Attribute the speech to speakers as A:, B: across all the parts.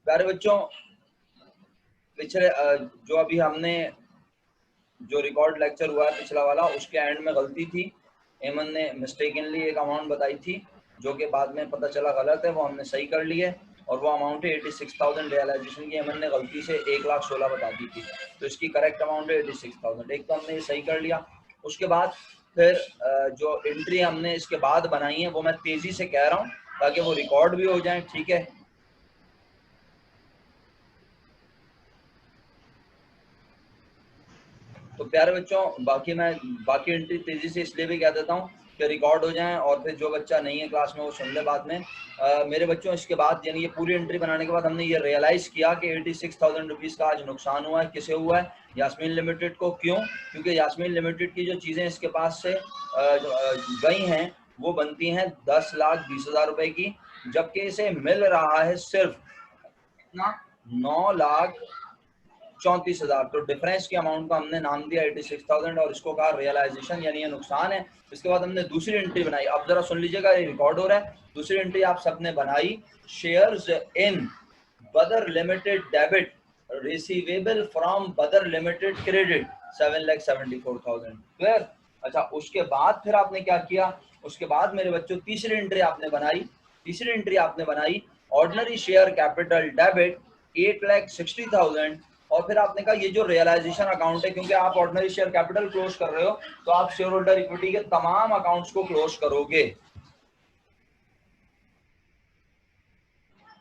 A: प्यारे बच्चों, पिछले जो अभी हमने जो रिकॉर्ड लेक्चर हुआ है पिछला वाला, उसके एंड में गलती थी। एमन ने मिस्टेकनली एक अमाउंट बताई थी जो कि बाद में पता चला गलत है, वो हमने सही कर ली है और वो अमाउंट है 86,000 रियलाइजेशन की। एमन ने गलती से 1,16,000 बता दी थी, तो इसकी करेक्ट अमाउंट है 86,000। एक तो हमने ये सही कर लिया। उसके बाद फिर जो एंट्री हमने इसके बाद बनाई है वो मैं तेजी से कह रहा हूँ ताकि वो रिकॉर्ड भी हो जाए, ठीक है। तो प्यारे बच्चों, बाकी एंट्री तेजी से इसलिए भी कह देता हूँ कि रिकॉर्ड हो जाएं और फिर जो बच्चा नहीं है क्लास में वो सुन ले बाद में। मेरे बच्चों, इसके बाद यानी ये पूरी एंट्री बनाने के बाद हमने ये रियलाइज किया कि 86,000 रुपीज़ का आज नुकसान हुआ है। किसे हुआ है? यास्मीन लिमिटेड को। क्यों? क्योंकि यास्मीन लिमिटेड की जो चीज़ें इसके पास से गई हैं वो बनती हैं 10,20,000 रुपए की, जबकि इसे मिल रहा है सिर्फ कितना? 9,34,000। तो डिफरेंस की अमाउंट को हमने नाम दिया 86,000 और इसको कहा रियलाइजेशन, यानी ये नुकसान है। इसके बाद हमने दूसरी एंट्री बनाई। अब जरा सुन लीजिएगा, ये रिकॉर्ड हो रहा है। दूसरी एंट्री आप सबने बनाई, शेयर्स इन बदर लिमिटेड डेबिट रिसीवेबल फ्रॉम बदर लिमिटेड क्रेडिट 7,74,000। क्लियर? अच्छा, उसके बाद फिर आपने क्या किया? उसके बाद मेरे बच्चों तीसरी एंट्री आपने बनाई ऑर्डिनरी शेयर कैपिटल डेबिट 8,60,000। और फिर आपने कहा ये जो रियलाइजेशन अकाउंट है, क्योंकि आप ऑर्डिनरी शेयर कैपिटल क्लोज कर रहे हो तो आप शेयर होल्डर इक्विटी के तमाम अकाउंट्स को क्लोज करोगे।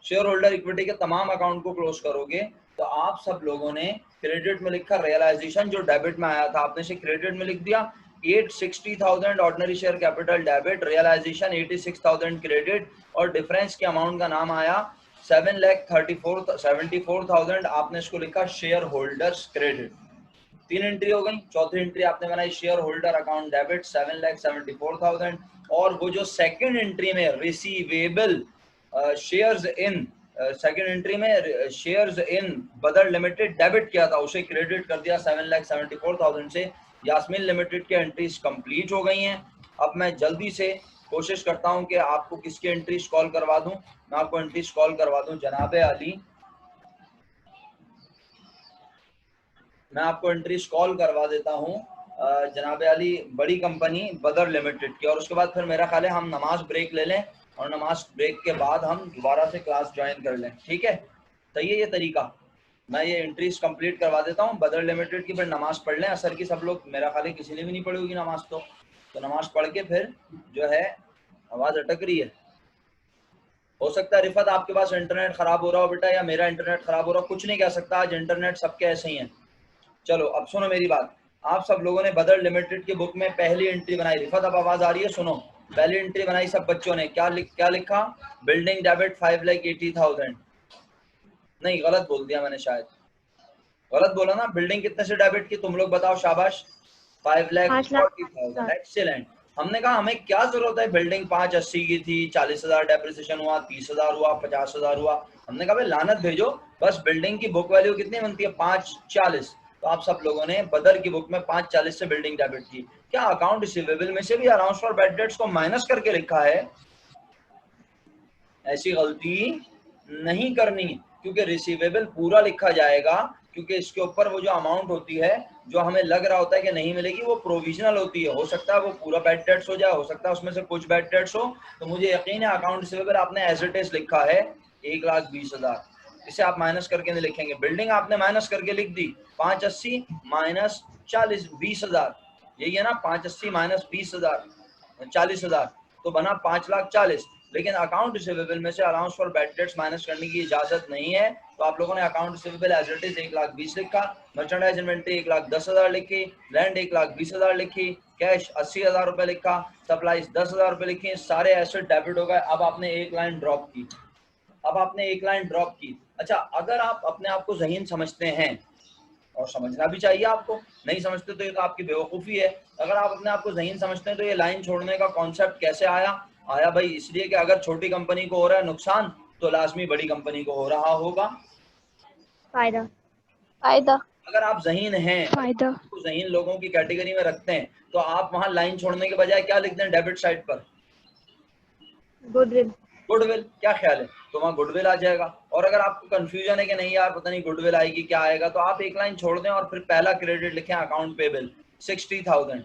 A: शेयर होल्डर इक्विटी के तमाम अकाउंट को क्लोज करोगे। तो आप सब लोगों ने क्रेडिट में लिखा रियलाइजेशन, जो डेबिट में आया था आपने से क्रेडिट में लिख दिया 860,000 ordinary share capital debit, realisation 86,000 credit, और डिफरेंस के अमाउंट का नाम आया 7,74,000। आपने इसको लिखा शेयर होल्डर्स क्रेडिट। तीन एंट्री हो गई। चौथी एंट्री आपने बनाई शेयर होल्डर अकाउंट डेबिट 7,74,000। और वो जो सेकंड एंट्री में receivable shares in, second entry में शेयर्स इन बदर लिमिटेड डेबिट किया था, उसे क्रेडिट कर दिया 7,74,000 से। यास्मीन लिमिटेड की एंट्रीज कंप्लीट हो गई हैं। अब मैं जल्दी से कोशिश करता हूं कि आपको किसकी एंट्रीज कॉल करवा दूं। मैं आपको एंट्रीज कॉल करवा दूं जनाबे अली, मैं आपको एंट्रीज कॉल करवा देता हूं जनाबे अली, बड़ी कंपनी बदर लिमिटेड की। और उसके बाद फिर मेरा ख्याल है हम नमाज ब्रेक ले लें और नमाज ब्रेक के बाद हम दोबारा से क्लास ज्वाइन कर लें, ठीक है? सही है ये तरीका। मैं ये एंट्रीज कंप्लीट करवा देता हूँ बदर लिमिटेड की, फिर नमाज पढ़ लें असर की सब लोग। मेरा ख्याल है किसी ने भी नहीं पढ़ी होगी नमाज, तो नमाज पढ़ के फिर जो है, आवाज़ अटक रही है। हो सकता है रिफत आपके पास इंटरनेट खराब हो रहा हो बेटा, या मेरा इंटरनेट खराब हो रहा हो, कुछ नहीं कह सकता, आज इंटरनेट सबके ऐसे ही हैं। चलो अब सुनो मेरी बात। आप सब लोगों ने बदर लिमिटेड की बुक में पहली एंट्री बनाई। रिफत अब आवाज आ रही है? सुनो, पहली एंट्री बनाई सब बच्चों ने। क्या लिखा? Building debit 5,80,000। नहीं, गलत बोल दिया मैंने, शायद गलत बोला ना। बिल्डिंग कितने से डेबिट की, तुम लोग बताओ, शाबाश। 5,40,000। एक्सीलेंट। हमने कहा हमें क्या जरूरत है, बिल्डिंग 580 की थी, 40,000 डेप्रिसिएशन हुआ, 30,000 हुआ, 50,000 हुआ। हमने कहा भाई लानत भेजो, बस बिल्डिंग की बुक वैल्यू कितनी बनती है? 540। तो आप सब लोगों ने बदर की बुक में 540 से बिल्डिंग डेबिट की। क्या अकाउंट रिसीवेबल में से भी अलाउंस फॉर बैड डेट्स को माइनस करके लिखा है? ऐसी गलती नहीं करनी, क्योंकि रिसीवेबल पूरा लिखा जाएगा, क्योंकि इसके ऊपर वो जो अमाउंट होती है जो हमें लग रहा होता है कि नहीं मिलेगी, वो प्रोविजनल होती है। हो सकता है वो पूरा बैड डेट्स हो जाए, हो सकता है उसमें से कुछ बैड डेट्स हो। तो मुझे यकीन है अकाउंट रिसीवेबल आपने एज इट इज लिखा है 1,20,000, इसे आप माइनस करके नहीं लिखेंगे। बिल्डिंग आपने माइनस करके लिख दी 580 माइनस 40, 20,000, यही है ना? 580 माइनस 20,000 40,000, तो बना 5,40,000। लेकिन अकाउंट रिसीवेबल में से allowance for bad debts minus करने की इजाजत नहीं है। तो आप लोगों ने account receivable as it is 1,20,000 लिखा, मर्चेंडाइज इन्वेंट्री 1,10,000 लिखी, लैंड 1,20,000 लिखी, कैश 80,000 रुपए लिखा, सप्लाईज 10,000 रुपए लिखी, सारे एसेट डेबिट हो गए। अब आपने एक लाइन ड्रॉप की। अच्छा, अगर आप अपने आप को ज़हीन समझते हैं, और समझना भी चाहिए आपको, नहीं समझते तो ये तो आपकी बेवकूफ़ी है। अगर आप अपने आप को ज़हीन समझते हैं तो ये लाइन छोड़ने का कॉन्सेप्ट कैसे आया भाई? इसलिए कि अगर छोटी कंपनी को हो रहा है नुकसान तो लाजमी बड़ी कंपनी को हो रहा होगा फायदा। अगर आप ज़हीन हैं, तो ज़हीन लोगों की कैटेगरी में रखते हैं, तो आप वहां लाइन छोड़ने के बजाय क्या लिखते हैं डेबिट साइड पर? गुडविल। गुडविल, क्या ख्याल है? तो वहाँ गुडविल आ जाएगा। और अगर आपको कंफ्यूजन है कि नहीं यार पता नहीं गुडविल आएगी क्या आएगा, तो आप एक लाइन छोड़ दें और फिर पहला क्रेडिट लिखें अकाउंट पेबल 60,000,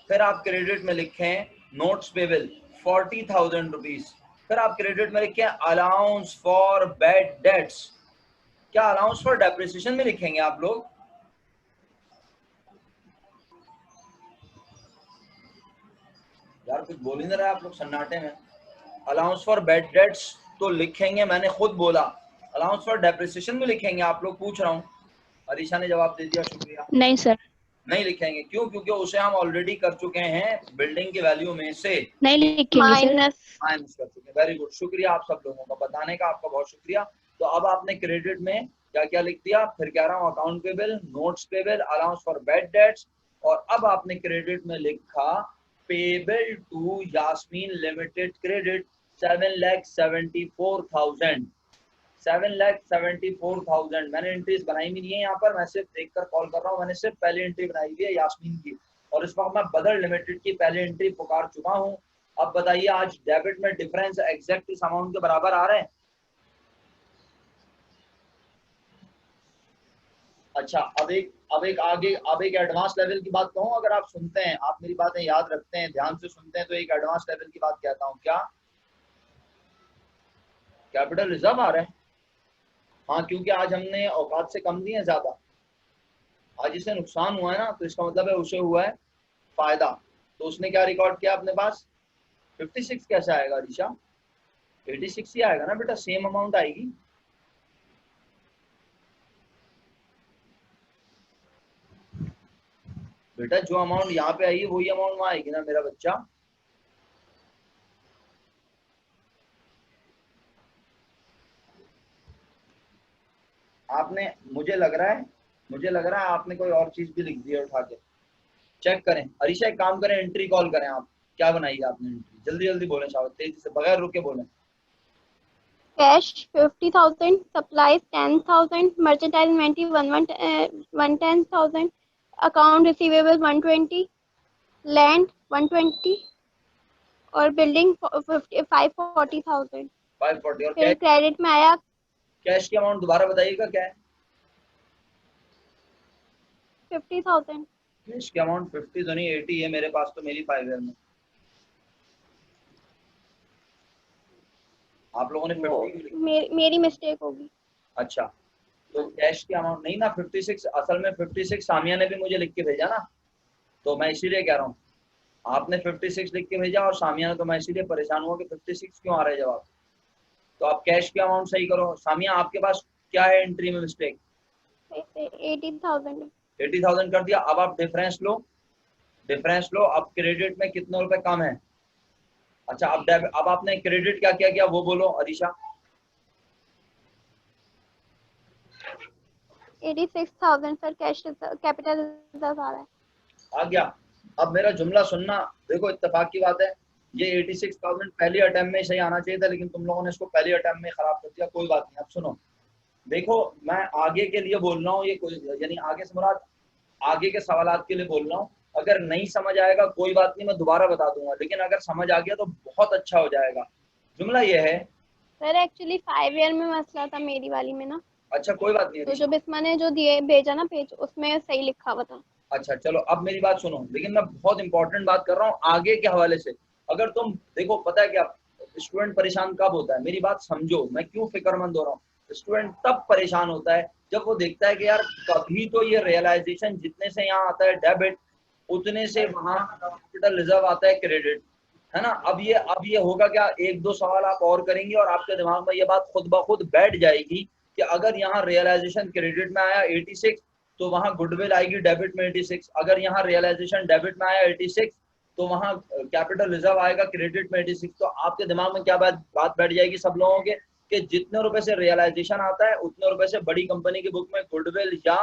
A: फिर आप क्रेडिट में लिखें नोट्स पेबल 40,000 रुपीज, फिर आप क्रेडिट में लिखें अलाउंस फॉर बैड डेट्स। क्या अलाउंस फॉर डेप्रिसिएशन में लिखेंगे आप लोग? यार कुछ बोल ही नहीं रहा आप लोग सन्नाटे में। अलाउंस फॉर बैड डेट्स तो लिखेंगे, मैंने खुद बोला। अलाउंस फॉर डेप्रिसिएशन में लिखेंगे आप लोग? पूछ रहा हूँ। अरीशा ने जवाब दे दिया, शुक्रिया।
B: नहीं सर,
A: नहीं लिखेंगे, क्यों? क्योंकि उसे हम ऑलरेडी कर चुके हैं बिल्डिंग की वैल्यू में से
B: नहीं लिखेंगे सर।
A: माइनस कर चुके हैं। वेरी गुड, शुक्रिया आप सब लोगों का बताने का, आपका बहुत शुक्रिया। तो अब आपने क्रेडिट में क्या क्या लिख दिया, फिर कह रहा हूँ account payable, notes payable, allowance for bad debts, और अब आपने क्रेडिट में लिखा payable to Yasmeen limited credit 7,74,000। 7,74,000। मैंने एंट्रीज बनाई भी नहीं है यहाँ पर, मैं सिर्फ देखकर कॉल कर रहा हूँ। मैंने सिर्फ पहली एंट्री बनाई हुई है यास्मीन की, और इस वक्त मैं बदर लिमिटेड की पहली एंट्री पुकार चुका हूँ। अब बताइए आज डेबिट में डिफरेंस एग्जैक्ट इस अमाउंट के बराबर आ रहे हैं? अच्छा, अब एक एडवांस लेवल की बात कहूँ, अगर आप सुनते हैं, आप मेरी बातें याद रखते हैं, ध्यान से सुनते हैं, तो एक एडवांस लेवल की बात कहता हूँ। क्या कैपिटल रिजर्व आ रहा है? हाँ, क्योंकि आज हमने औकात से कम दिए ज्यादा। आज इसे नुकसान हुआ है ना, तो इसका मतलब है उसे हुआ है फायदा। तो उसने क्या रिकॉर्ड किया अपने पास? 56 कैसे आएगा ऋषा? 86 ही आएगा ना बेटा, सेम अमाउंट आएगी। बेटा जो अमाउंट यहाँ पे आई है वही अमाउंट वहां आएगी ना मेरा बच्चा। आपने, मुझे लग रहा है आपने कोई और चीज भी लिख दी है उठा के। चेक करें। अरीशा एक काम करें, एंट्री कॉल करें। आप क्या बनाई है आपने एंट्री? जल्दी जल्दी बोलें शाबाश, तेजी से, बगैर रुके बोलें।
C: Cash 50,000, supplies 10,000, merchandise inventory 110,000, account receivable 120, land 120 और बिल्डिंग 540,000।
A: 540। और
C: फिर क्रेडिट में आया
A: कैश की अमाउंट दोबारा बताइएगा क्या है?
C: 50,000।
A: कैश की अमाउंट 50 तो नहीं 80 है मेरे पास, तो मेरी 5 ईयर में आप लोगों ने 50
C: मेरी मिस्टेक होगी।
A: अच्छा, तो कैश की अमाउंट नहीं ना 56, असल में 56 सामिया ने भी मुझे लिख के भेजा ना, तो मैं इसीलिए कह रहा हूँ। आपने 56 लिख के भेजा और सामिया ने, तो मैं इसीलिए परेशान हुआ कि 56 क्यों आ रहा है जवाब। तो आप कैश की अमाउंट सही करो। सामिया आपके पास क्या है एंट्री में मिस्टेक?
C: 80,000।
A: 80,000 कर दिया। अब आप डिफरेंस लो, अब क्रेडिट में कितने रुपए कम है? अच्छा, अब आपने क्रेडिट क्या क्या किया वो बोलो Arisha.
C: 86,000 sir, cash capital reserve आ रहा है।
A: आ गया। अब मेरा जुमला सुनना, देखो इत्तेफाक की बात है, ये 86,000 पहली अटेम्प्ट में सही आना चाहिए था, लेकिन तुम लोगों ने इसको पहली अटेम्प्ट में खराब कर दिया। कोई बात नहीं। अब सुनो, देखो मैं आगे के लिए बोल रहा हूँ, ये कोई यानी आगे से मुराद आगे के सवालात के लिए बोल रहा हूँ। अगर नहीं समझ आएगा कोई बात नहीं, मैं दोबारा बता दूंगा, लेकिन अगर समझ आ गया तो बहुत अच्छा हो जाएगा। जुमला ये है
C: सर, एक्चुअली 5 ईयर में मसला था मेरी वाली में ना।
A: अच्छा कोई बात नहीं
C: तो जो बिस्मा ने जो दिए भेजा ना पेज, उसमें सही लिखा हुआ था।
A: अच्छा चलो, अब मेरी बात सुनो, लेकिन मैं बहुत इंपॉर्टेंट बात कर रहा हूँ आगे के हवाले से। अगर तुम देखो, पता है क्या स्टूडेंट परेशान कब होता है, मेरी बात समझो, मैं क्यों फिक्रमंद हो रहा हूँ। स्टूडेंट तब परेशान होता है जब वो देखता है कि यार कभी तो ये रियलाइजेशन जितने से यहाँ आता है डेबिट, उतने से वहां कैपिटल रिजर्व आता है क्रेडिट, है ना। अब ये होगा क्या, एक दो सवाल आप और करेंगे और आपके दिमाग में ये बात खुद ब खुद बैठ जाएगी कि अगर यहाँ रियलाइजेशन क्रेडिट में आया 86, तो वहां गुडविल आएगी डेबिट में 86। अगर यहाँ रियलाइजेशन डेबिट में आया 86, तो वहां कैपिटल रिजर्व आएगा क्रेडिट में 86। तो आपके दिमाग में क्या बात बैठ जाएगी सब लोगों के, कि जितने रुपए से रियलाइजेशन आता है उतने रुपए से बड़ी कंपनी की बुक में गुडविल या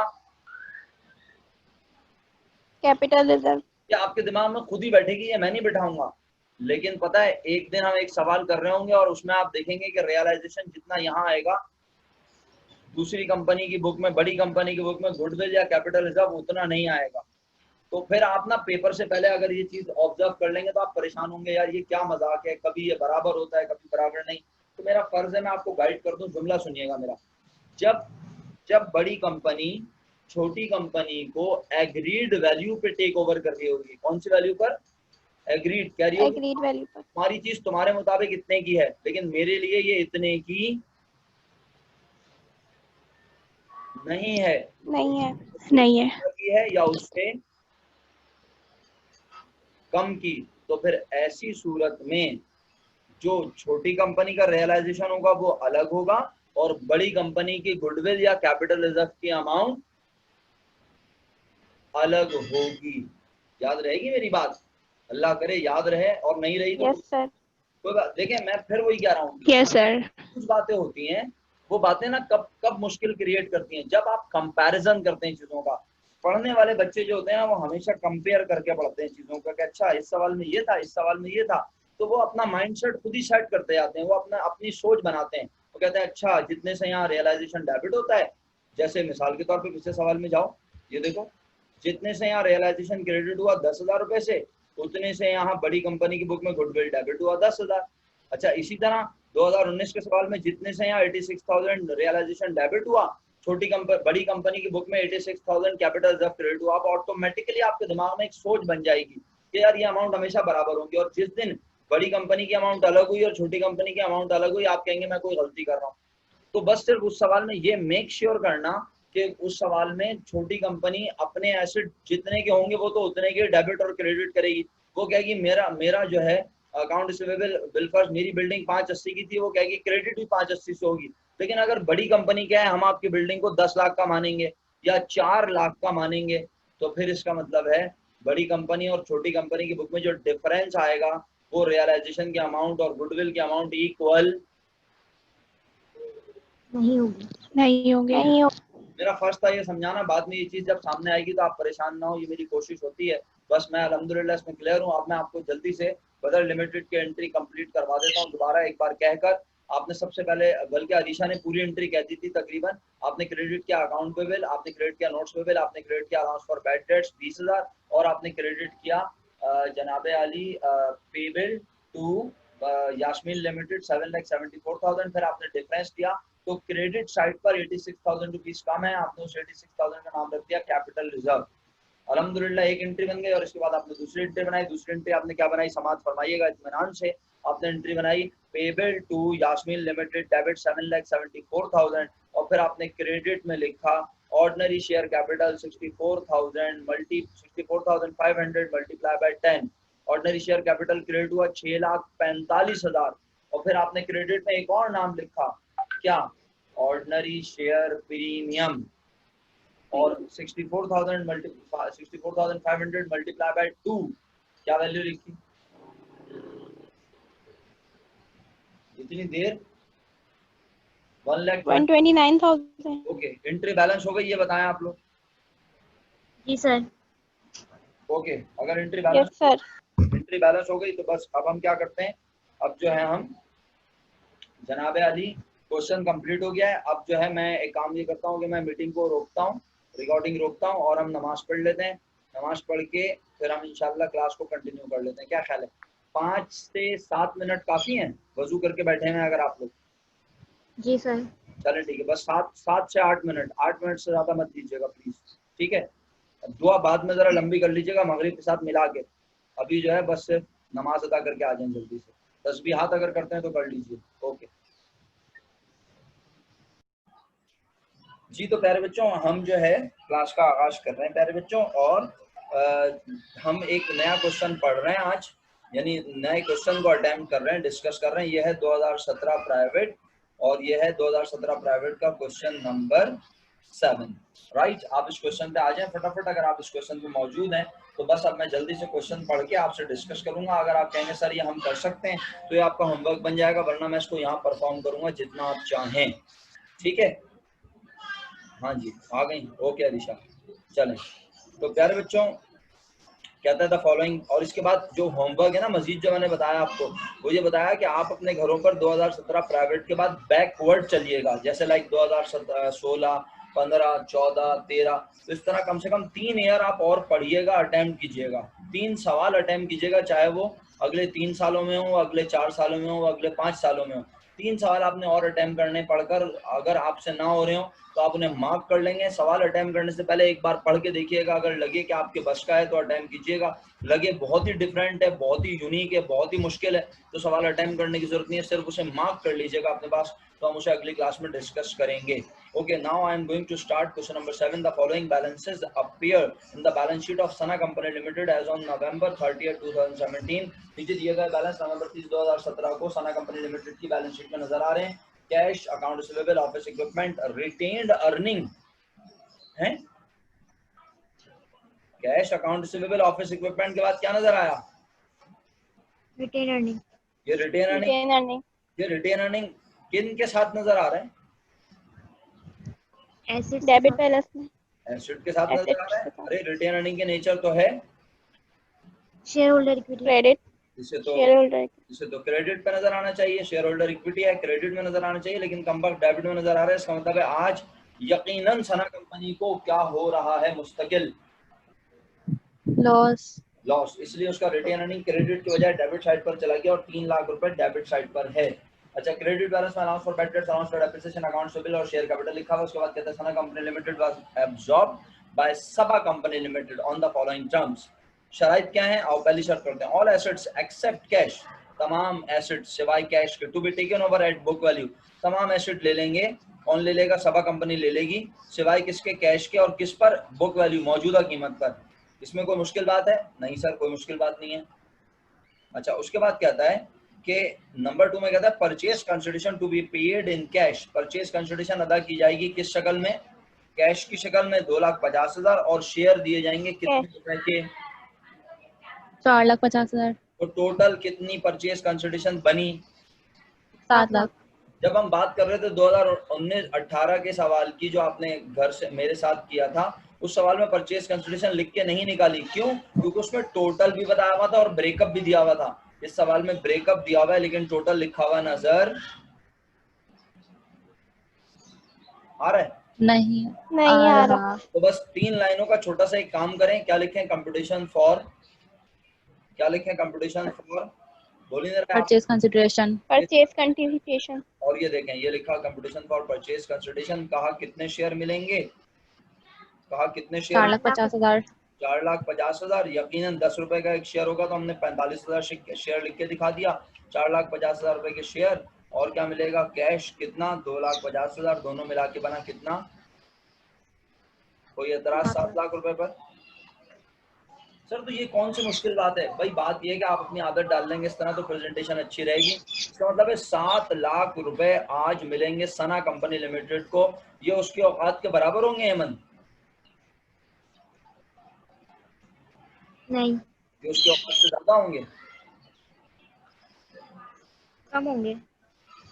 C: कैपिटल रिजर्व।
A: ये आपके दिमाग में खुद ही बैठेगी, ये मैं नहीं बिठाऊंगा। लेकिन पता है एक दिन हम एक सवाल कर रहे होंगे और उसमें आप देखेंगे कि रियलाइजेशन जितना यहाँ आएगा दूसरी कंपनी की बुक में, बड़ी कंपनी की बुक में गुडविल या कैपिटल रिजर्व उतना नहीं आएगा। तो फिर आप ना पेपर से पहले अगर ये चीज ऑब्जर्व कर लेंगे तो आप परेशान होंगे, यार ये क्या मजाक है, कभी ये बराबर होता है कभी बराबर नहीं। तो मेरा फर्ज है मैं आपको गाइड कर दूं। जुमला सुनिएगा मेरा। जब जब बड़ी कंपनी छोटी कंपनी को एग्रीड वैल्यू पे टेक ओवर कर रही होगी, कौन सी वैल्यू पर? एग्रीड कह रही होगी
C: एग्रीड वैल्यू पर।
A: तुम्हारी चीज तुम्हारे मुताबिक इतने की है, लेकिन मेरे लिए ये इतने की नहीं है,
C: नहीं है।
B: नहीं है।
A: की है या उससे कम की। तो फिर ऐसी सूरत में जो छोटी कंपनी का रियलाइजेशन होगा वो अलग होगा, और बड़ी कंपनी की गुडविल या कैपिटल रिजर्व की अमाउंट अलग होगी। याद रहेगी मेरी बात? अल्लाह करे याद रहे, और नहीं रही तो
C: यस सर।
A: कोई बात। देखिए मैं फिर वही कह रहा हूँ,
B: यस सर।
A: कुछ बातें होती हैं, वो बातें ना कब कब मुश्किल क्रिएट करती हैं, जब आप कंपैरिजन करते हैं चीजों का। पढ़ने वाले बच्चे जो होते हैं वो हमेशा कंपेयर करके पढ़ते हैं चीजों का, कि अच्छा इस सवाल में ये था, इस सवाल में ये था। तो वो अपना माइंडसेट खुद ही सेट करते जाते हैं, वो अपनी सोच बनाते हैं। वो कहते हैं अच्छा जितने से यहाँ रियलाइजेशन डेबिट होता है, जैसे मिसाल के तौर पे पिछले सवाल में जाओ, ये देखो जितने से यहाँ रियलाइजेशन क्रेडिट हुआ 10,000 रुपए से, उतने से यहाँ बड़ी कंपनी की बुक में गुडविल डेबिट हुआ 10,000। अच्छा इसी तरह 2019 के सवाल में जितने से यहाँ 86,000 रियलाइजेशन डेबिट हुआ, बड़ी कंपनी की बुक में 86,000 कैपिटल रिजर्व क्रेडिट हुआ। आप ऑटोमेटिकली आपके दिमाग में एक सोच बन जाएगी कि यार ये अमाउंट हमेशा बराबर होगी, और जिस दिन बड़ी कंपनी की अमाउंट अलग हुई और छोटी कंपनी की अमाउंट अलग हुई, आप कहेंगे मैं कोई गलती कर रहा हूँ। तो बस सिर्फ उस सवाल में ये मेक श्योर करना कि उस सवाल में छोटी कंपनी अपने एसेट जितने के होंगे वो तो उतने के डेबिट और क्रेडिट करेगी। वो कहेगी मेरा जो है अकाउंट रिसीवेबल बिल फर्स्ट, मेरी बिल्डिंग 580 की थी, वो कहेगी क्रेडिट भी 580 से होगी। लेकिन अगर बड़ी कंपनी क्या है, हम आपकी बिल्डिंग को 10 लाख का मानेंगे या 4 लाख का मानेंगे, तो फिर इसका मतलब है बड़ी कंपनी और छोटी कंपनी की बुक में जो डिफरेंस आएगा वो रियलाइजेशन के अमाउंट और गुडविल के अमाउंट इक्वल
B: नहीं होगी। नहीं होंगे।
C: नहीं हो।
A: मेरा फर्ज था ये समझाना। बाद में ये चीज जब सामने आएगी तो आप परेशान ना हो, ये मेरी कोशिश होती है। बस मैं अल्हम्दुलिल्लाह इसमें क्लियर हूँ। अब मैं आपको जल्दी से बदर लिमिटेड की एंट्री कंप्लीट करवा देता हूँ दोबारा एक बार कहकर। आपने सबसे पहले, बल्कि अलीशा ने पूरी एंट्री कह दी थी तकरीबन। आपने क्रेडिट किया अकाउंट पे बिल, आपने क्रेडिट किया नोट्स पे बिल, आपने क्रेडिट किया अलाउंस फॉर बैड डेट्स 20,000, और आपने क्रेडिट किया जनाबे अली पे बिल टू यास्मीन लिमिटेड 7,74,000। फिर आपने डिफरेंस दिया, तो क्रेडिट साइड पर 86,000 रुपीज कम है, आपने उस 86,000 का नाम रख दिया कैपिटल रिजर्व। अल्हम्दुलिल्लाह एक एंट्री बन गई, और इसके बाद आपने दूसरी एंट्री बनाई। दूसरी एंट्री आपने क्या बनाई, समाज फरमाइएगा इत्मीनान से। आपने एंट्री बनाई payable to Yasmeen limited debit 7,74,000, और फिर आपने क्रेडिट में लिखा ordinary share capital 64,500 multiply by 10। Ordinary share capital credit हुआ 6,45,000, और फिर आपने क्रेडिट में एक और नाम लिखा, क्या? ऑर्डिनरी शेयर प्रीमियम, और 64,500 मल्टीप्लाई बाय 2, क्या वैल्यू लिखी? इतनी देर
C: 129,000।
A: ओके, एंट्री बैलेंस हो गई, ये बताएं आप लोग।
B: जी सर।
A: ओके, अगर एंट्री
C: यस सर।
A: बैलेंस हो गई तो बस अब हम क्या करते हैं, अब जो है हम जनाबे अली क्वेश्चन कंप्लीट हो गया है। अब जो है मैं एक काम ये करता हूँ कि मैं मीटिंग को रोकता हूँ, रिकॉर्डिंग रोकता हूँ, और हम नमाज पढ़ लेते हैं। नमाज पढ़ के फिर हम इंशाल्लाह क्लास को कंटिन्यू कर लेते हैं। क्या ख्याल है? 5 से 7 मिनट काफी हैं? वजू करके बैठे हैं अगर आप लोग?
B: जी सर।
A: चलें ठीक है, बस 7 से 8 मिनट, 8 मिनट से ज्यादा मत दीजिएगा प्लीज, ठीक है? दुआ बाद में जरा लंबी कर लीजिएगा मगरिब के साथ मिला के। अभी जो है बस सिर्फ नमाज अदा करके आ जाएं जल्दी से। तस्बीहात अगर करते हैं तो कर लीजिए। ओके जी, तो प्यारे बच्चों हम जो है क्लास का आगाज कर रहे हैं प्यारे बच्चों, और हम एक नया क्वेश्चन पढ़ रहे हैं आज, यानी नए क्वेश्चन को अटेम्प्ट कर रहे हैं, डिस्कस कर रहे हैं। यह है 2017 प्राइवेट, और यह है 2017 प्राइवेट का क्वेश्चन नंबर 7, राइट। आप इस क्वेश्चन पे आ जाएं फटाफट। अगर आप इस क्वेश्चन पे मौजूद हैं तो बस अब मैं जल्दी से क्वेश्चन पढ़ के आपसे डिस्कस करूंगा। अगर आप कहेंगे सर ये हम कर सकते हैं तो ये आपका होमवर्क बन जाएगा, वरना मैं इसको यहाँ परफॉर्म करूंगा जितना आप चाहें, ठीक है? हाँ जी, आ गई। ओके अलीशा, चलें। तो प्यारे बच्चों कहता था फॉलोइंग, और इसके बाद जो होमवर्क है ना, मजीद जो मैंने बताया आपको, वो ये बताया कि आप अपने घरों पर 2017 प्राइवेट के बाद बैकवर्ड चलिएगा, जैसे लाइक 2016, 15, 14, 13, तो इस तरह कम से कम 3 ईयर आप और पढ़िएगा, अटेम्प्ट कीजिएगा, 3 सवाल अटेम्प्ट कीजिएगा, चाहे वो अगले 3 सालों में हो, अगले 4 सालों में हो, अगले 5 सालों में हो। 3 सवाल आपने और अटेम्प्ट करने, पढ़कर अगर आपसे ना हो रहे हो तो आप उन्हें मार्क कर लेंगे। सवाल अटेम्प्ट करने से पहले एक बार पढ़ के देखिएगा, अगर लगे कि आपके बस का है तो अटेम्प्ट कीजिएगा, लगे बहुत ही डिफरेंट है, बहुत ही यूनिक है, बहुत ही मुश्किल है, तो सवाल अटेम्प्ट करने की जरूरत नहीं है, सिर्फ उसे मार्क कर लीजिएगा अपने पास, तो हम उसे अगली क्लास में डिस्कस करेंगे। Okay, now I am going to start question number 7. The following balances appear in the balance sheet of Sana Company Limited as on November 30th, 2017. नीचे दिए गए बैलेंस नवंबर 30, 2017 को सना कंपनी लिमिटेड की बैलेंस शीट में नजर आ रहे हैं। Cash, account receivable, office equipment, retained earning है। Cash, account receivable, office equipment के बाद क्या नजर आया?
B: Retain earning.
A: ये रिटेन अर्निंग किन के साथ नजर आ रहा है?
B: एसेट,
C: डेबिट बैलेंस में,
A: एसेट के साथ नजर आ रहा है। अरे रिटेन अर्निंग के नेचर तो है
B: शेयर होल्डर इक्विटी,
C: क्रेडिट,
A: इसे तो क्रेडिट पे नजर आना चाहिए, शेयर होल्डर इक्विटी है, क्रेडिट में नजर आना चाहिए, लेकिन कम वक्त डेबिट में नजर आ रहा है। इसका मतलब है आज यकीनन सना कंपनी को क्या हो रहा है? मुस्तकिल लॉस, इसलिए उसका रिटेन अर्निंग क्रेडिट की बजाय डेबिट साइड पर चला गया और 3 लाख रुपए डेबिट साइड पर है। अच्छा, क्रेडिट बैलेंस में allowance for bad debts, allowance for depreciation, accounts payable और शेयर कैपिटल लिखा हुआ। उसके बाद कहता है Sana company limited was absorbed by Saba company limited on the following terms. शराइत क्या है? आओ पहली शर्त करते हैं। ऑल एसेट्स एक्सेप्ट कैश, तमाम एसेट सिवाय कैश के, to be taken over at book value, तमाम एसेट ले लेंगे। कौन ले लेगा? सबा कंपनी ले लेगी, सिवाय किसके? कैश के। और किस पर? बुक वैल्यू, मौजूदा कीमत पर। इसमें कोई मुश्किल बात है? नहीं सर, कोई मुश्किल बात नहीं है। अच्छा, उसके बाद कहता है कि नंबर 2 में कहता है purchase consideration to be paid in cash, purchase consideration अदा की जाएगी किस शक्ल में? कैश की शक्ल में 2,50,000, और शेयर दिए जाएंगे कितने रुपए के?
B: 4,50,000।
A: तो टोटल कितनी परचेज कंसिडरेशन बनी?
B: 7 लाख।
A: जब हम बात कर रहे थे 2019-18 के सवाल की, जो आपने घर से मेरे साथ किया था, उस सवाल में परचेज कंसिडरेशन लिख के नहीं निकाली। क्यों? क्योंकि उसमें टोटल भी बताया हुआ था और ब्रेकअप भी दिया हुआ था। इस सवाल में ब्रेकअप दिया हुआ है लेकिन टोटल लिखा हुआ नजर आ रहा है?
C: नहीं आ रहा।
A: तो बस 3 लाइनों का छोटा सा एक काम करें। क्या लिखें? कंप्यूटेशन फॉर, क्या लिखें? कंप्यूटेशन फॉर, बोलिए जरा।
B: Purchase consideration,
C: purchase consideration.
A: और ये देखें, ये लिखा कंप्यूटेशन फॉर परचेज कंसिडरेशन। कहा कितने शेयर मिलेंगे? कहा कितने शेयर?
B: 4,50,000।
A: 4,50,000। यकीनन 10 रुपए का एक शेयर होगा तो हमने 45,000 शेयर लिख के दिखा दिया। 4,50,000 रुपए के शेयर, और क्या मिलेगा? कैश। कितना? 2,50,000। दोनों मिला के बना कितना? कोई एतराज? 7 लाख रुपए पर। सर तो ये कौन सी मुश्किल बात है भाई? बात ये है कि आप अपनी आदत डाल लेंगे इस तरह तो प्रेजेंटेशन अच्छी रहेगी। इसका मतलब है 7 लाख रुपए आज मिलेंगे सना कंपनी लिमिटेड को। ये उसके औकात के बराबर होंगे हेमंत?
B: नहीं,
A: ये उसके औकात से ज्यादा होंगे?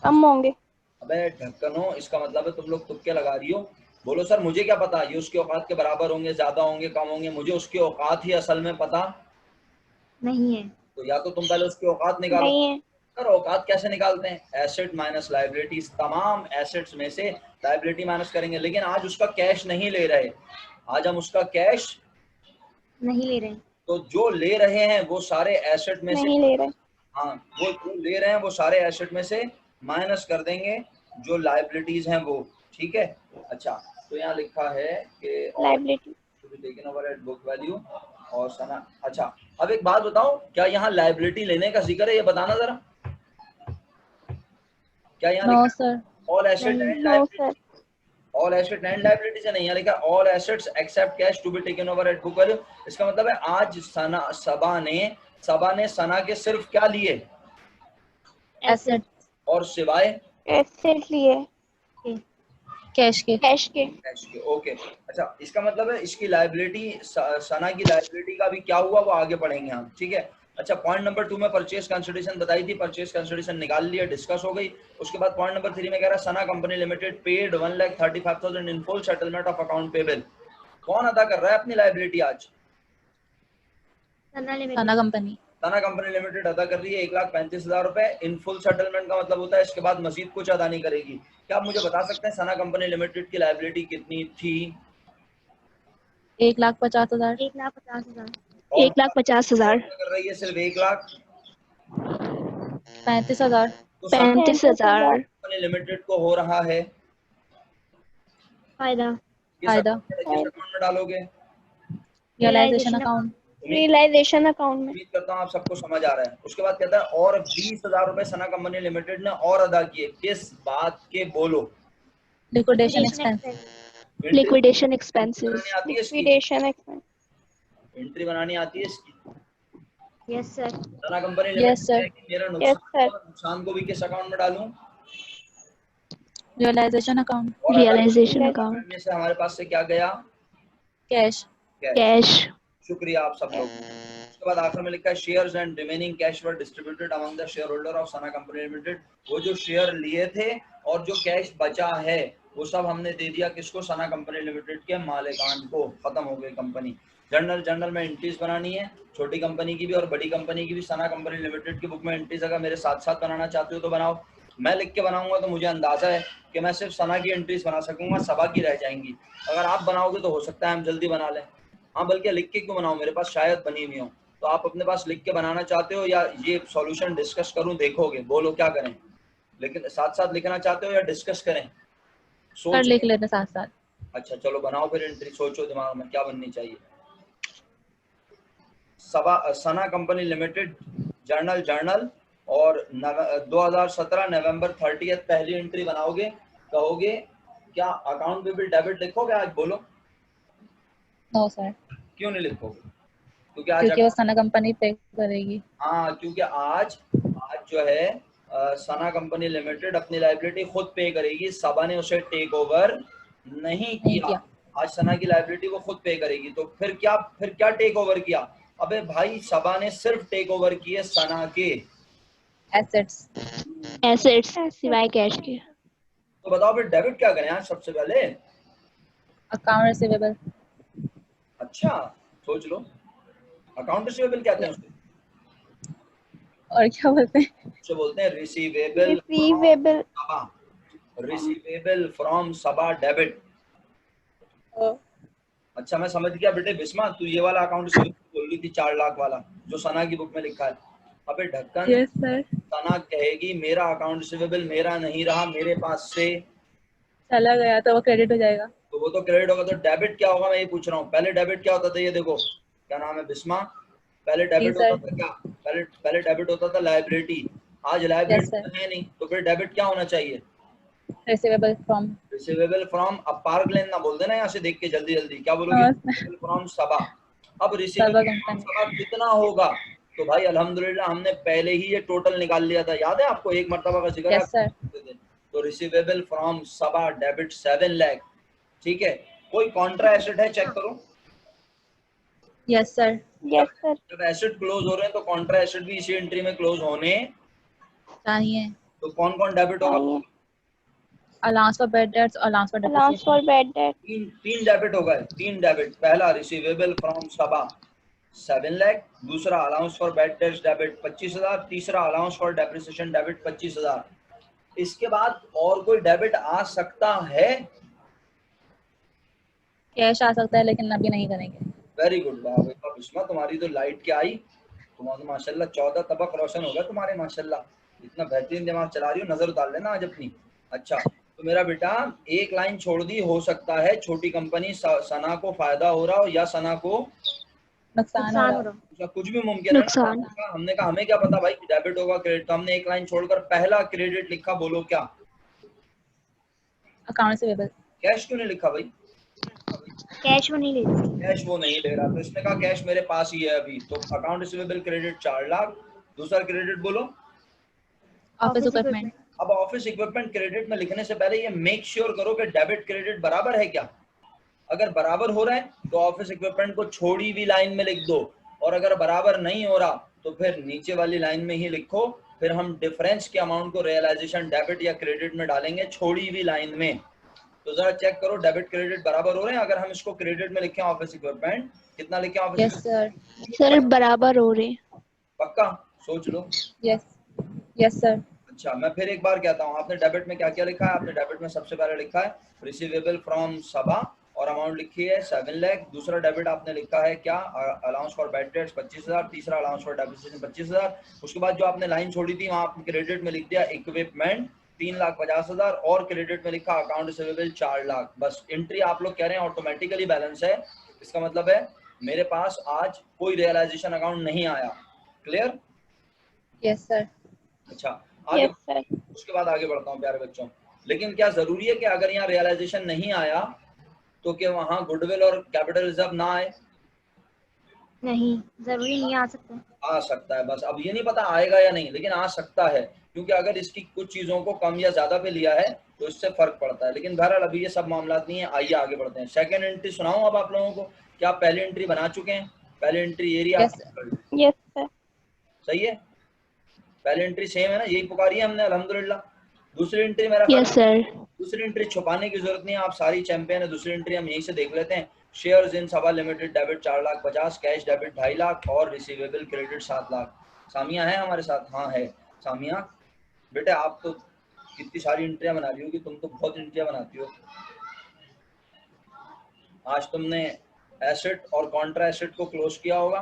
B: कम होंगे।
A: अबे ढक्कनो, इसका मतलब है तुम लोग तुक्के लगा रही हो। बोलो सर मुझे क्या पता ये उसके औकात के बराबर होंगे, ज्यादा होंगे, कम होंगे? मुझे उसके औकात ही असल में पता
B: नहीं है।
A: तो या तो तुम पहले उसके औकात निकालो।
C: नहीं है।
A: सर औकात कैसे निकालते हैं? एसेट माइनस लायबिलिटीज, तमाम एसेट्स में से लायबिलिटी माइनस करेंगे। लेकिन आज उसका कैश नहीं ले रहे, आज हम उसका कैश
B: नहीं ले रहे।
A: तो जो ले रहे हैं वो सारे एसेट में
C: नहीं
A: से,
C: ले रहे।
A: हाँ वो जो ले रहे हैं वो सारे एसेट में से माइनस कर देंगे जो लायबिलिटीज हैं वो। ठीक है। अच्छा, तो यहाँ लिखा है कि
C: liability
A: taken over at book value और सना। अच्छा, अब एक बात बताओ, क्या यहाँ लायबिलिटी लेने का जिक्र है? ये बताना जरा। क्या यहाँ
B: no sir.
A: All asset and liability, all asset and liability से नहीं, यहाँ लिखा all assets except cash to be taken over at book value. इसका मतलब है आज सबा ने सना के सिर्फ क्या लिए?
B: एसेट
A: और सिवाय
C: एसेट लिए
B: कैश के।
A: कैश के। ओके। अच्छा, इसका मतलब है इसकी लायबिलिटी, सना की लायबिलिटी का भी क्या हुआ वो आगे पढ़ेंगे हम। ठीक है। अच्छा, पॉइंट नंबर 2 में परचेज कंसिडरेशन बताई थी, परचेज कंसिडरेशन निकाल लिया, डिस्कस हो गई। उसके बाद पॉइंट नंबर 3 में कह रहा है Sana company limited paid 1,35,000 in full settlement of account payable. कौन अदा कर रहा है अपनी लायबिलिटी आज?
B: Sana company.
A: Sana company limited अदा कर रही है 1,35,000 रुपए इन फुल सेटलमेंट का मतलब होता है इसके बाद मजीद कुछ अदा नहीं करेगी। क्या आप मुझे बता सकते हैं सना कंपनी लिमिटेड की लायबिलिटी कितनी थी?
B: 1,50,000।
C: 1,50,000।
A: और
C: 1,50,000।
A: कर रही है सिर्फ 1,35,000।
B: 35,000।
A: तो सना
C: 35,000।
A: कंपनी लिमिटेड को हो रहा है
C: फायदा।
A: किस
B: फायदा।
A: अकाउंट में डालोगे?
B: Realisation account.
C: रियलाइजेशन अकाउंट में।
A: उम्मीद करता हूँ आप सबको समझ आ रहा है। उसके बाद कहता है और 20,000 रुपए सना कंपनी लिमिटेड ने और अदा किए किस बात के? बोलो।
B: Liquidation expense.
C: Liquidation expenses.
A: बनानी आती है इसकी?
C: Liquidation expense.
A: एंट्री बनानी आती है इसकी?
B: Yes sir.
A: Sana company
B: yes
A: limited
B: sir.
A: है कि मेरा
C: यस सर।
A: नुकसान को भी किस अकाउंट में डालूं?
B: Realisation account.
A: और
C: रियलाइजेशन
A: अदा
C: अकाउंट।
A: करने से हमारे पास से क्या गया?
B: कैश।
A: कैश।
C: कैश।
A: शुक्रिया आप सब लोग। उसके बाद आखिर में लिखा है shares and remaining cash were distributed among the share holder of Sana company limited. वो जो शेयर लिए थे और जो कैश बचा है वो सब हमने दे दिया किसको? सना कंपनी लिमिटेड के मालिकान को। खत्म हो गई कंपनी। जर्नल में एंट्रीज बनानी है छोटी कंपनी की भी और बड़ी कंपनी की भी। सना कंपनी लिमिटेड की बुक में एंट्रीज अगर मेरे साथ साथ बनाना चाहते हो तो बनाओ। मैं लिख के बनाऊंगा तो मुझे अंदाजा है कि मैं सिर्फ सना की एंट्रीज बना सकूंगा, सबा की रह जाएंगी। अगर आप बनाओगे तो हो सकता है हम जल्दी बना लें। हाँ बल्कि लिख के क्यों बनाऊं, मेरे पास शायद बनी हुई हो। तो आप अपने पास लिख के बनाना चाहते हो या ये सॉल्यूशन डिस्कस करूं? देखोगे? बोलो क्या करें? लेकिन साथ साथ लिखना चाहते हो या डिस्कस करें?
B: सर
A: सोच
B: लिख लेते साथ साथ।
A: अच्छा चलो बनाओ फिर एंट्री। सोचो दिमाग में क्या बननी चाहिए। सना कंपनी लिमिटेड जर्नल और 2017 नवंबर 30 पहली एंट्री बनाओगे। कहोगे क्या अकाउंट में भी डेबिट लिखोगे आज? बोलो।
B: No sir.
A: क्यों नहीं लिखोगे? क्योंकि आज
B: क्योंकि वो सना कंपनी पे करेगी।
A: हाँ क्योंकि आज जो है सना कंपनी लिमिटेड अपनी लायबिलिटी खुद पे करेगी। सबा ने उसे टेक ओवर नहीं किया। आज सना की लायबिलिटी वो खुद पे करेगी। तो फिर क्या टेक ओवर किया? अबे भाई सबा ने सिर्फ टेक ओवर किए सना के
B: एसेट्स।
C: एसेट्स सिवाय कैश के।
A: तो बताओ फिर डेबिट क्या करें आज सबसे पहले?
B: Account receivable.
A: अच्छा सोच लो। अकाउंट रिसीवेबल कहते हैं उसको।
B: और क्या बोलते हैं?
A: उसे बोलते हैं receivable
C: receivable.
A: Saba. Receivable from Saba debit. अच्छा मैं समझ गया बेटे। बिस्मा तू ये वाला अकाउंट बोल रही थी 4 लाख वाला जो सना की बुक में लिखा है। अबे ढक्कन।
B: Yes sir.
A: सना कहेगी मेरा अकाउंट रिसीवेबल मेरा नहीं रहा, मेरे पास से
B: चला गया तो वो क्रेडिट हो जाएगा।
A: तो वो तो क्रेडिट होगा। तो डेबिट क्या होगा मैं ये पूछ रहा हूँ। पहले डेबिट क्या होता था ये देखो। क्या नाम है बिस्मा? पहले
B: जी
A: डेबिट होता
B: सर।
A: था क्या? पहले डेबिट होता था लायबिलिटी। आज
B: यस
A: लायबिलिटी
B: सर।
A: है नहीं तो फिर डेबिट क्या होना चाहिए?
B: Receivable from.
A: Receivable from. अब पार्क लेन ना बोल देना यहाँ से देख के जल्दी जल्दी। क्या बोलोगे? रिसीवेबल फ्रॉम सबा। अब
B: सबा
A: रिसीवेबल फ्रॉम
B: कंपनी।
A: सबा कितना होगा? तो भाई अल्हम्दुलिल्लाह हमने पहले ही ये टोटल निकाल लिया था। याद है आपको? एक मरतबा का जिक्र है।
B: Yes sir.
A: तो receivable from Saba debit 7 lakh. ठीक है। कोई कॉन्ट्रा एसेट है? चेक करो।
B: Yes sir.
C: Yes sir.
A: जब एसेट क्लोज हो रहे हैं तो कॉन्ट्रा एसेट भी इसी एंट्री में क्लोज होने।
B: चाहिए।
A: तो कौन कौन डेबिट होगा?
B: Allowance for bad debts, allowance for
C: allowance for
B: depreciation.
C: Bad debt.
A: तीन डेबिट होगा। 3 डेबिट। पहला रिसीवेबल फ्रॉम सबा 7 लाख। दूसरा allowance for bad dates debit 25,000। तीसरा अलाउंस फॉर डेप्रिसिएशन डेबिट 25,000। इसके बाद और कोई डेबिट आ सकता है?
B: कैश आ सकता है लेकिन अभी नहीं करेंगे।
A: Very good. वाह बेटा बिस्मा तुम्हारी तो लाइट क्या आई। तुम्हारा माशाल्लाह 14 तबक रोशन होगा तुम्हारे माशाल्लाह। इतना बेहतरीन दिमाग चला रही हो। नजर उतार लेना आज अपनी। अच्छा तो मेरा बेटा एक लाइन छोड़ दी। हो सकता है छोटी कंपनी सना को फायदा हो रहा हो या सना को
B: नुकसान हो रहा हो।
A: कुछ भी मुमकिन है ना।
C: नुकसान।
A: हमने कहा हमें क्या पता भाई डेबिट होगा क्रेडिट। तो हमने एक लाइन छोड़कर पहला क्रेडिट लिखा। बोलो क्या?
B: Account receivable.
A: कैश क्यों नहीं लिखा भाई?
C: कैश वो नहीं लेती।
A: कैश वो नहीं ले रहा तो इसने कहा कैश मेरे पास ही है अभी। तो अकाउंट रिसीवेबल क्रेडिट 4 लाख। दूसरा क्रेडिट बोलो।
B: Office equipment.
A: अब ऑफिस इक्विपमेंट क्रेडिट में लिखने से पहले ये मेक श्योर करो कि डेबिट क्रेडिट बराबर है क्या। अगर बराबर हो रहा है तो ऑफिस इक्विपमेंट को छोड़ी हुई लाइन में लिख दो। और अगर बराबर नहीं हो रहा तो फिर नीचे वाली लाइन में ही लिखो। फिर हम डिफरेंस के अमाउंट को रियलाइजेशन डेबिट या क्रेडिट में डालेंगे छोड़ी हुई लाइन में। तो जरा चेक करो डेबिट क्रेडिट बराबर हो रहे हैं। अगर हम इसको क्रेडिट में लिखें ऑफिस इक्विपमेंट कितना लिखें ऑफिस
B: यस सर।
C: सर बराबर हो रहे।
A: पक्का? सोच लो।
B: Yes yes sir.
A: अच्छा, मैं फिर एक बार कहता हूँ, आपने डेबिट में क्या क्या लिखा है? आपने डेबिट में सबसे पहले लिखा है रिसीवेबल फ्रॉम सबा और अमाउंट लिखी है 7 लाख। दूसरा डेबिट आपने लिखा है क्या? Allowance for bad dates 25,000। तीसरा अलाउंस फॉर डेप्रिसिएशन 25,000। उसके बाद जो आपने लाइन छोड़ी थी वहां आपने क्रेडिट में लिख दिया इक्विपमेंट 3,50,000 और क्रेडिट में लिखा अकाउंट रिसीवेबल 4 लाख। बस एंट्री आप लोग कह रहे हैं ऑटोमेटिकली बैलेंस है, इसका मतलब है मेरे पास आज कोई रियलाइजेशन अकाउंट नहीं आया। क्लियर?
B: Yes sir.
A: अच्छा, आगे
C: यस सर।
A: उसके बाद आगे बढ़ता हूँ प्यारे बच्चों। लेकिन क्या जरूरी है कि अगर यहाँ रियलाइजेशन नहीं आया तो क्या वहाँ गुडविल और कैपिटल रिजर्व ना आए?
C: नहीं, जरूरी नहीं आ सकते।
A: आ सकता है, बस अब ये नहीं पता आएगा या नहीं, लेकिन आ सकता है, क्योंकि अगर इसकी कुछ चीजों को कम या ज्यादा पे लिया है तो इससे फर्क पड़ता है। लेकिन बहरहाल अभी ये सब मामला नहीं है। आइए आगे बढ़ते हैं। सेकंड एंट्री सुनाऊं अब आप लोगों को? क्या आप पहली एंट्री बना चुके हैं? पहली entry area
B: yes
C: yes sir.
A: सही है? पहली एंट्री सेम है ना, यही पुकारी है हमने अल्हम्दुलिल्लाह। दूसरी एंट्री मेरा
C: यस सर।
A: दूसरी एंट्री छुपाने की जरूरत नहीं है, आप सारी चैंपियन है। दूसरी एंट्री हम यहीं से देख लेते हैं। Shares in Saba limited debit 4,50,000, cash debit 2.5 lakh और रिसीवेबल क्रेडिट 7 लाख। सामिया है हमारे साथ? हाँ है। सामिया बेटे आप तो कितनी सारी एंट्रियां बना रही हो कि तुम तो बहुत एंट्रियां बनाती हो। आज तुमने एसेट और कॉन्ट्रा एसेट को क्लोज किया होगा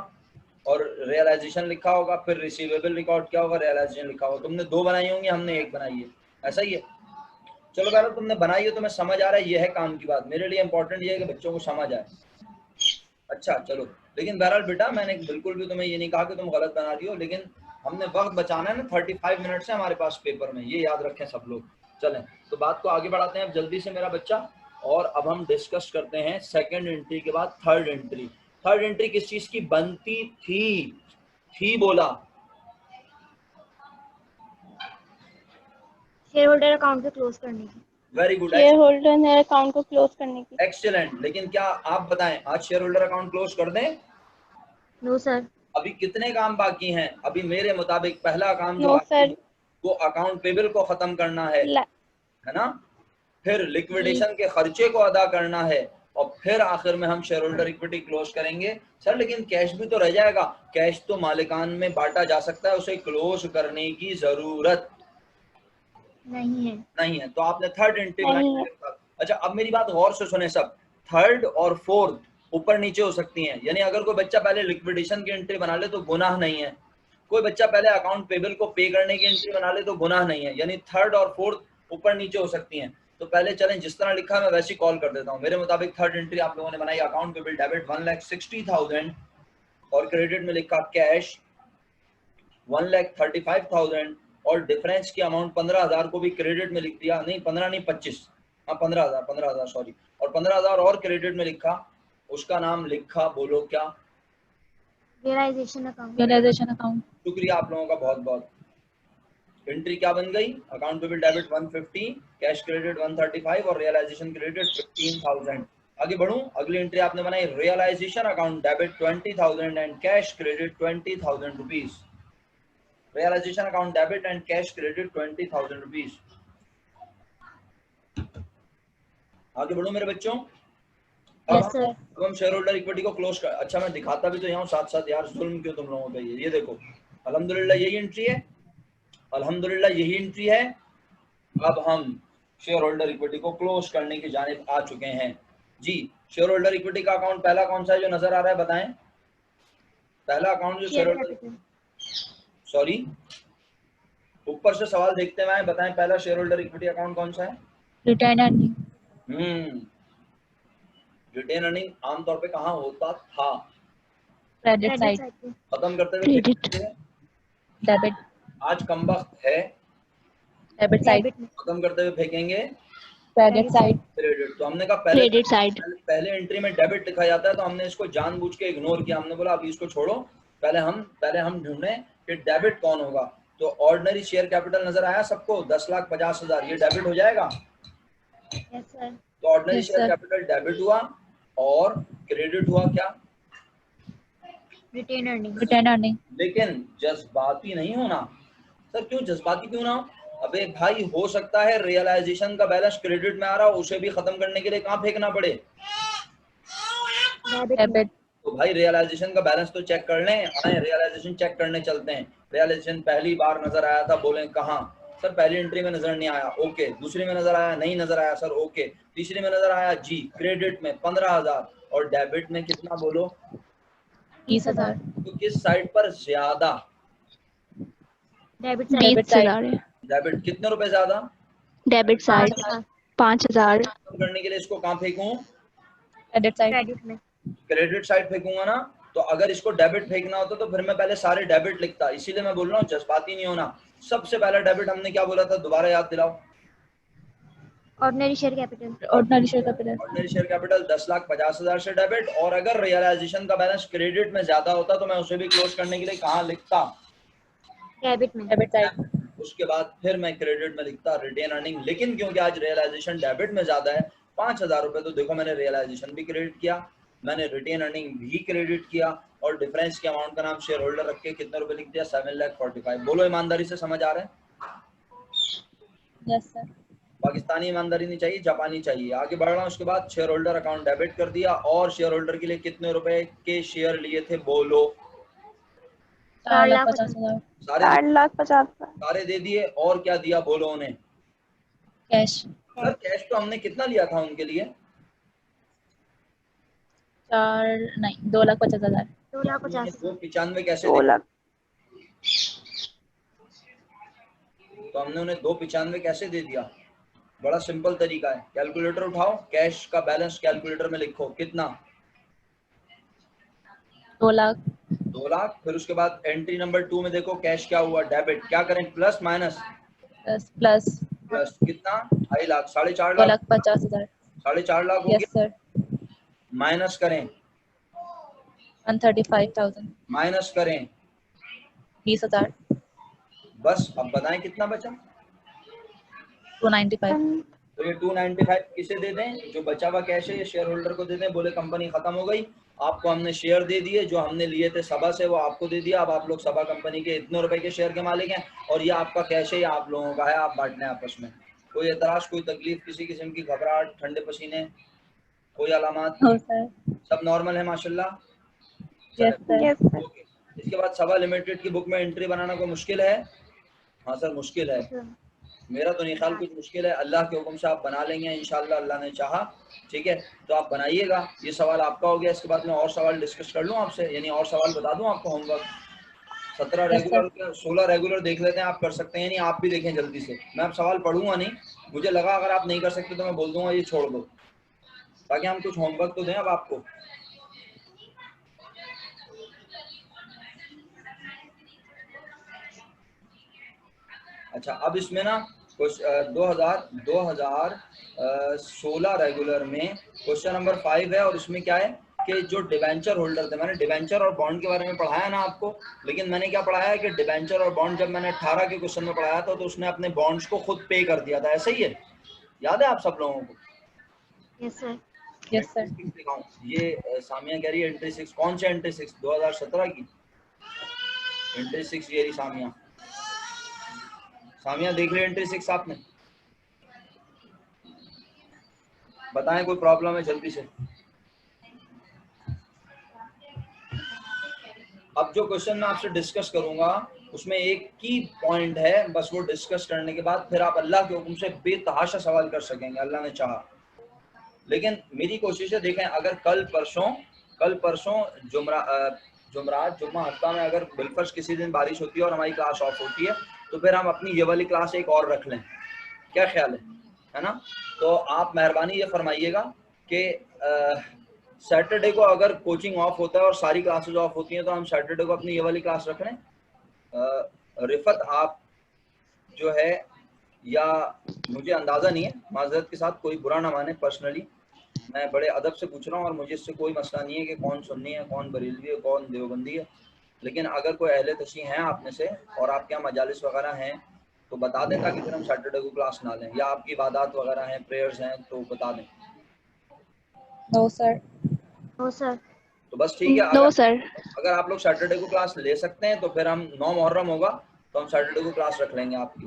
A: और रियलाइजेशन लिखा होगा, फिर रिसीवेबल रिकॉर्ड किया होगा, रियलाइजेशन लिखा होगा। तुमने 2 बनाई होंगी, हमने 1 बनाई है, ऐसा ही है। चलो बहरहाल तुमने बनाई है, तुम्हें समझ आ रहा है, ये है काम की बात। मेरे लिए इंपॉर्टेंट ये है कि बच्चों को समझ आए। अच्छा चलो, लेकिन बहरहाल बेटा मैंने बिल्कुल भी तुम्हें ये नहीं कहा कि तुम गलत बना रही हो, लेकिन हमने वक्त बचाना है ना। 35 मिनट से हमारे पास पेपर में, ये याद रखें सब लोग। चलें तो बात को आगे बढ़ाते हैं अब जल्दी से मेरा बच्चा, और अब हम डिस्कस करते हैं सेकंड एंट्री के बाद थर्ड एंट्री। थर्ड एंट्री किस चीज की बनती थी बोला?
C: शेयर होल्डर अकाउंट को क्लोज करने की।
A: Very good,
C: share holder account को क्लोज करने की।
A: एक्सीलेंट। लेकिन क्या आप बताएं आज शेयर होल्डर अकाउंट क्लोज कर दें?
C: No sir.
A: अभी कितने काम बाकी हैं? अभी मेरे मुताबिक पहला काम जो
C: नो
A: बाकी है
C: सर।
A: वो अकाउंट पेबल को खत्म करना है ना? फिर लिक्विडेशन के खर्चे को अदा करना है और फिर आखिर में हम शेयर होल्डर इक्विटी क्लोज करेंगे। सर लेकिन कैश भी तो रह जाएगा। कैश तो मालिकान में बांटा जा सकता है, उसे क्लोज करने की जरूरत नहीं है। तो आपने थर्ड एंट्री बनाई। अच्छा अब मेरी बात गौर से सुने सब। थर्ड और फोर्थ ऊपर नीचे हो सकती हैं, यानी अगर कोई बच्चा पहले लिक्विडेशन की एंट्री बना ले तो गुनाह नहीं है, कोई बच्चा पहले अकाउंट पेबल को पे करने की एंट्री बना ले तो गुनाह नहीं है, यानी थर्ड और फोर्थ ऊपर नीचे हो सकती हैं। तो पहले चलें, जिस तरह लिखा मैं वैसे ही कॉल कर देता हूँ। मेरे मुताबिक थर्ड एंट्री आप लोगों ने बनाई अकाउंट पेबल डेबिट 1,60,000 और क्रेडिट में लिखा कैश 1,35,000 और डिफरेंस की अमाउंट 15,000 को भी क्रेडिट में लिख दिया। नहीं 15 नहीं 25, हाँ 15,000 सॉरी, और 15,000 और क्रेडिट में लिखा। उसका नाम लिखा, बोलो क्या?
C: Realisation account.
B: Realisation account.
A: शुक्रिया आप लोगों का बहुत बहुत। एंट्री क्या बन गई? Account payable debit 150, cash credit 135 और रियलाइजेशन क्रेडिट 15,000। आगे बढ़ूं, अगली एंट्री आपने बनाई realisation account debit 20,000 and cash credit 20,000 rupees. Realisation account debit and cash credit 20,000 rupees. आगे बढ़ो मेरे बच्चों। अब हम शेयर होल्डर इक्विटी को क्लोज कर, अच्छा मैं दिखाता भी तो यहाँ साथ साथ यार, जुल्म क्यों तुम लोगों पे? ये देखो अल्हम्दुलिल्लाह यही एंट्री है, अल्हम्दुलिल्लाह यही एंट्री है। अब हम शेयर होल्डर इक्विटी को क्लोज करने की जानिब आ चुके हैं जी। शेयर होल्डर इक्विटी का अकाउंट पहला कौन सा है जो नजर आ रहा है, बताएं? पहला अकाउंट जो शेयर होल्डर, सॉरी ऊपर से सवाल देखते हुए बताएं, पहला शेयर होल्डर इक्विटी अकाउंट कौन सा है?
B: Retain earning.
A: रिटेन अर्निंग आमतौर पे कहाँ होता था?
B: Credit side.
A: खत्म करते हुए
B: डेबिट।
A: आज कम वक्त है,
B: डेबिट साइड।
A: खत्म करते हुए फेंकेंगे
B: क्रेडिट साइड।
A: क्रेडिट। तो हमने कहा पहले एंट्री में डेबिट लिखा जाता है, तो हमने इसको जानबूझ के इग्नोर किया। हमने बोला अभी इसको छोड़ो, पहले हम ढूंढें कि डेबिट कौन होगा। तो ऑर्डिनरी शेयर कैपिटल नजर आया सबको 10,50,000, ये डेबिट हो जाएगा। तो ऑर्डिनरी शेयर कैपिटल डेबिट हुआ और क्रेडिट हुआ क्या?
C: Retain
B: earning.
A: लेकिन जज्बाती नहीं होना। सर क्यों जज्बाती क्यों ना? अबे भाई हो सकता है रियलाइजेशन का बैलेंस क्रेडिट में आ रहा हो, उसे भी खत्म करने के लिए कहाँ फेंकना पड़े?
B: डेबिट।
A: तो भाई रियलाइजेशन का बैलेंस तो चेक कर लें, आए रियलाइजेशन चेक करने चलते हैं। रियलाइजेशन पहली बार नजर आया था, बोले कहाँ सर? पहली एंट्री में नजर नहीं आया, ओके। दूसरी में नजर आया, नहीं नजर आया सर, ओके। तीसरी में नजर आया जी, क्रेडिट में 15,000 और डेबिट में कितना बोलो?
B: 20,000।
A: तो किस साइड पर ज्यादा?
C: डेबिट
D: 20,000 है।
A: डेबिट कितने रुपए ज्यादा?
D: Debit side 5,000।
A: कम करने के लिए इसको कहाँ फेंकूं?
B: Credit side.
C: क्रेडिट में।
A: क्रेडिट साइड फेंकूंगा ना। तो अगर इसको डेबिट फेंकना होता तो फिर मैं पहले सारे डेबिट लिखता, इसीलिए मैं बोल रहा हूँ जज्बाती नहीं होना। सबसे पहला डेबिट हमने क्या बोला था, दोबारा याद दिलाओ?
C: Ordinary share capital.
B: Ordinary share capital.
A: Ordinary share capital 10,50,000 से डेबिट। और अगर रियलाइजेशन का बैलेंस क्रेडिट में ज्यादा होता तो मैं उसे भी क्लोज करने के लिए कहाँ लिखता?
C: डेबिट में।
B: Debit side.
A: उसके बाद फिर मैं क्रेडिट में लिखता रिटेन अर्निंग। लेकिन क्योंकि आज रियलाइजेशन डेबिट में ज्यादा है, 5,000 रुपए, तो देखो मैंने रियलाइजेशन भी क्रेडिट किया, मैंने रिटेन अर्निंग भी क्रेडिट किया, और डिफरेंस के अमाउंट का नाम शेयर होल्डर रख के कितने रुपए लिख दिया? 7,45,000। बोलो ईमानदारी से समझ आ रहे हैं?
B: Yes sir.
A: पाकिस्तानी ईमानदारी नहीं चाहिए, जापानी चाहिए। आगे बढ़ रहा हूँ। उसके बाद शेयर होल्डर अकाउंट डेबिट कर दिया, और शेयर होल्डर के लिए कितने रुपए के शेयर लिए थे बोलो?
B: 4,50,000।
A: सारे दे दिए। और क्या दिया बोलो उन्हें?
B: कैश।
A: सर कैश तो हमने कितना लिया था उनके लिए?
B: 2,50,000।
C: 2,50,000।
A: कैसे दिया? तो हमने उन्हें 295 कैसे दे दिया? बड़ा सिंपल तरीका है, कैलकुलेटर उठाओ, कैश का बैलेंस कैलकुलेटर में लिखो, कितना?
B: 2 लाख।
A: 2 लाख। फिर उसके बाद एंट्री नंबर 2 में देखो कैश क्या हुआ? डेबिट। क्या करें, प्लस माइनस?
B: प्लस।
A: प्लस कितना? 2.5 लाख, 4.5 लाख।
B: 2,50,000।
A: 4.5 लाख हो
B: यस
A: गया।
B: सर।
A: माइनस करें?
B: 135,000।
A: माइनस करें?
B: 20,000।
A: बस अब बताएं कितना बचा?
B: 295।
A: तो ये 295 किसे दे दें? जो बचा हुआ कैश है ये शेयर होल्डर को दे दें। बोले कंपनी खत्म हो गई, आपको हमने शेयर दे दिए, जो हमने लिए थे सबा से वो आपको दे दिया। अब आप लोग सबा कंपनी के इतने रुपए के शेयर के मालिक हैं, और ये आपका कैश है, ये आप लोगों का है, आप बांटने आपस में। कोई एतराज, कोई तकलीफ, किसी किस्म की घबराहट, ठंडे पसीने, कोई अलामत?
B: No sir.
A: सब नॉर्मल है माशाल्लाह।
B: Yes sir.
A: ओके। इसके बाद सबा लिमिटेड की बुक में एंट्री बनाना कोई मुश्किल है? हाँ सर मुश्किल है। मेरा तो नहीं ख्याल कुछ मुश्किल है, अल्लाह के हुक्म से आप बना लेंगे इंशाल्लाह, अल्लाह ने चाहा। ठीक है, तो आप बनाइएगा। ये सवाल आपका हो गया। इसके बाद मैं और सवाल डिस्कस कर लूँ आपसे, यानी और सवाल बता दूँ आपको होमवर्क? 17 रेगुलर, 16 रेगुलर देख लेते हैं, आप कर सकते हैं, यानी आप भी देखें जल्दी से। मैं अब सवाल पढ़ूंगा नहीं, मुझे लगा अगर आप नहीं कर सकते तो मैं बोल दूंगा ये छोड़ दो, ताकि हम कुछ होमवर्क तो दें अब आपको। अच्छा, अब इसमें ना कुछ 2016 रेगुलर में क्वेश्चन नंबर 5 है, और इसमें क्या है कि जो डिवेंचर होल्डर थे, मैंने डिवेंचर और बॉन्ड के बारे में पढ़ाया ना आपको, लेकिन मैंने क्या पढ़ाया कि डिवेंचर और बॉन्ड जब मैंने 18 के क्वेश्चन में पढ़ाया था तो उसने अपने बॉन्ड्स को खुद पे कर दिया था, ऐसा ही है? याद है आप सब लोगों को?
C: Yes sir.
B: Yes sir.
A: ये सामिया कह रही है एंट्री 6, कौन सी एंट्री 6? 2017 की एंट्री 6 ये रही सामिया। सामिया देख ली एंट्री 6 आपने? बताएं कोई प्रॉब्लम है जल्दी से। अब जो क्वेश्चन मैं आपसे डिस्कस करूंगा उसमें एक की पॉइंट है, बस वो डिस्कस करने के बाद फिर आप अल्लाह के हुक्म से बेतहाशा सवाल कर सकेंगे, अल्लाह ने चाहा। लेकिन मेरी कोशिश है, देखें अगर कल परसों जुम्मा हफ्ता में अगर बिलफर्ज किसी दिन बारिश होती है और हमारी क्लास ऑफ होती है तो फिर हम अपनी ये वाली क्लास एक और रख लें, क्या ख्याल है ना? तो आप मेहरबानी ये फरमाइएगा कि सैटरडे को अगर कोचिंग ऑफ होता है और सारी क्लासेस ऑफ होती हैं तो हम सैटरडे को अपनी ये वाली क्लास रख लें। रिफत आप जो है, या मुझे अंदाज़ा नहीं है, माजरत के साथ, कोई बुरा ना माने, पर्सनली मैं बड़े अदब से पूछ रहा हूँ और मुझे इससे कोई मसला नहीं है कि कौन सुन्नी है, कौन बरेलवी है, कौन देवबंदी है। लेकिन अगर कोई अहले तशरीह हैं आप में से और आपके यहाँ मजालिस वगैरह हैं तो बता दें, ताकि फिर हम सैटरडे को क्लास ना लें, या आपकी इबादत वगैरह हैं, प्रेयर्स हैं तो बता दें।
B: No sir.
C: No sir.
A: तो बस ठीक है,
D: नो सर।
A: अगर आप लोग सैटरडे को क्लास ले सकते हैं तो फिर हम 9 मुहर्रम होगा तो हम सैटरडे को क्लास रख लेंगे आपकी।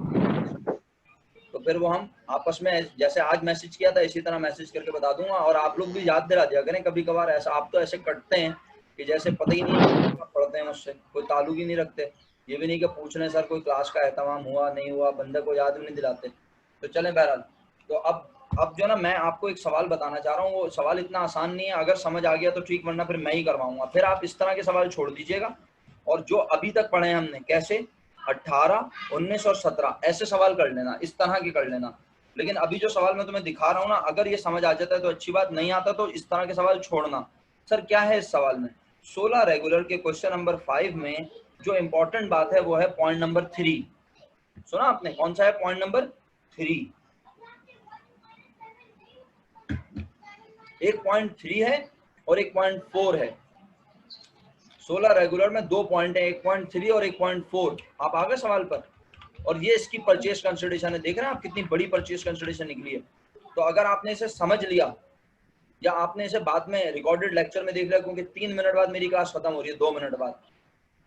A: तो फिर वो हम आपस में जैसे आज मैसेज किया था इसी तरह मैसेज करके बता दूंगा, और आप लोग भी याद दिला दिया करें कभी कभार। ऐसा आप तो ऐसे कटते हैं कि जैसे पता ही नहीं पढ़ते हैं मुझसे, कोई ताल्लुक ही नहीं रखते, ये भी नहीं कि पूछ रहे सर कोई क्लास का एहतमाम हुआ नहीं हुआ, बंदे को याद भी नहीं दिलाते। तो चलें बहरहाल, तो अब जो ना मैं आपको एक सवाल बताना चाह रहा हूँ, वो सवाल इतना आसान नहीं है, अगर समझ आ गया तो ठीक, वरना फिर मैं ही करवाऊंगा। फिर आप इस तरह के सवाल छोड़ दीजिएगा और जो अभी तक पढ़े हमने, कैसे 18, 19 और 17 ऐसे सवाल कर लेना, इस तरह के कर लेना। लेकिन अभी जो सवाल मैं तुम्हें दिखा रहा हूँ ना, अगर ये समझ आ जाता है तो अच्छी बात, नहीं आता तो इस तरह के सवाल छोड़ना। सर क्या है इस सवाल में, 16 रेगुलर के क्वेश्चन नंबर 5 में जो इंपॉर्टेंट बात है वो है पॉइंट नंबर 3। सुना आपने, कौन सा है पॉइंट नंबर 3? एक पॉइंट 3 है और एक पॉइंट 4 है। 16 रेगुलर में 2 पॉइंट है, एक पॉइंट 3 और एक पॉइंट 4। आप आ गए सवाल पर, और ये इसकी परचेज कंसिडरेशन है। देख रहे हैं आप कितनी बड़ी परचेज कंसिडरेशन निकली है। तो अगर आपने इसे समझ लिया या आपने इसे बाद में रिकॉर्डेड लेक्चर में देख लिया, क्योंकि 3 मिनट बाद मेरी क्लास खत्म हो रही है, 2 मिनट बाद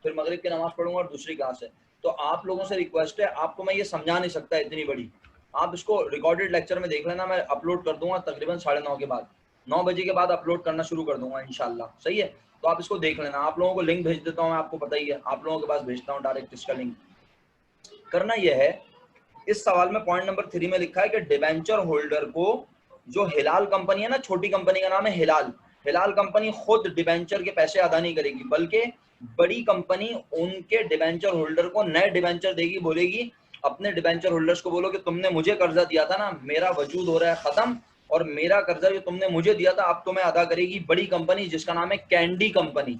A: फिर मगरिब की नमाज पढ़ूंगा और दूसरी क्लास है। तो आप लोगों से रिक्वेस्ट है, आपको मैं ये समझा नहीं सकता इतनी बड़ी, आप इसको रिकॉर्डेड लेक्चर में देख लेना। मैं अपलोड कर दूंगा तकरीबन 9:30 के बाद, 9 बजे के बाद अपलोड करना शुरू कर दूंगा इंशाल्लाह। सही है, तो आप इसको देख लेना। आप लोगों को लिंक भेज देता हूँ मैं, आपको पता ही है, आप लोगों के पास भेजता हूँ डायरेक्ट इसका लिंक। करना यह है, इस सवाल में पॉइंट नंबर 3 में लिखा है कि डिबेंचर होल्डर को, जो हिलाल कंपनी है ना, छोटी कंपनी का नाम है हिलाल, हिलाल कंपनी खुद डिबेंचर के पैसे अदा नहीं करेगी, बल्कि बड़ी कंपनी उनके डिबेंचर होल्डर को नए डिबेंचर देगी। बोलेगी अपने डिबेंचर होल्डर्स को, बोलो कि तुमने मुझे कर्जा दिया था ना, मेरा वजूद हो रहा है खत्म, और मेरा कर्जा जो तुमने मुझे दिया था अब तो मैं अदा करेगी बड़ी कंपनी, जिसका नाम है कैंडी कंपनी।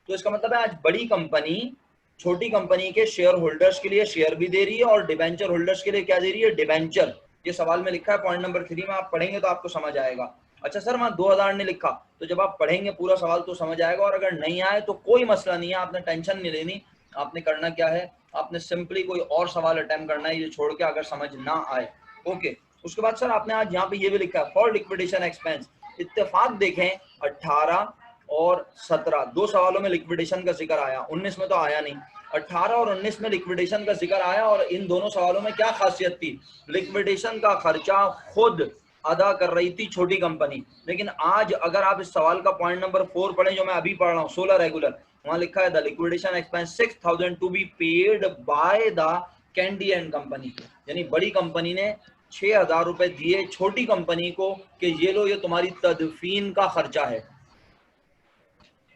A: तो इसका मतलब है आज बड़ी कंपनी छोटी कंपनी के शेयर होल्डर्स के लिए शेयर भी दे रही है और डिबेंचर होल्डर्स के लिए क्या दे रही है, डिबेंचर। ये सवाल में लिखा है पॉइंट नंबर 3 में, आप पढ़ेंगे तो आपको समझ आएगा। अच्छा सर वहां 2000 ने लिखा, तो जब आप पढ़ेंगे पूरा सवाल तो समझ आएगा, और अगर नहीं आए तो कोई मसला नहीं है, आपने टेंशन नहीं लेनी। आपने करना क्या है, आपने सिंपली कोई और सवाल अटेम्प्ट करना है ये छोड़ के, अगर समझ ना आए। ओके, उसके बाद सर आपने आज यहाँ पे ये भी लिखा है फॉर लिक्विडेशन एक्सपेंस। इत्तेफाक देखें 18 और 17 2 सवालों में लिक्विडेशन का जिक्र आया, 19 में तो आया नहीं। 18 और 19 में लिक्विडेशन का जिक्र आया, और इन दोनों सवालों में क्या खासियत थी, लिक्विडेशन का खर्चा खुद अदा कर रही थी छोटी कंपनी। लेकिन आज अगर आप इस सवाल का पॉइंट नंबर 4 पढ़ें, जो मैं अभी पढ़ रहा हूँ 16 रेगुलर, वहां लिखा है the liquidation expense 6000 to be paid by the Candy and company. यानी बड़ी कंपनी ने 6000 रुपए दिए छोटी कंपनी को कि ये लो, ये तुम्हारी तदफीन का खर्चा है,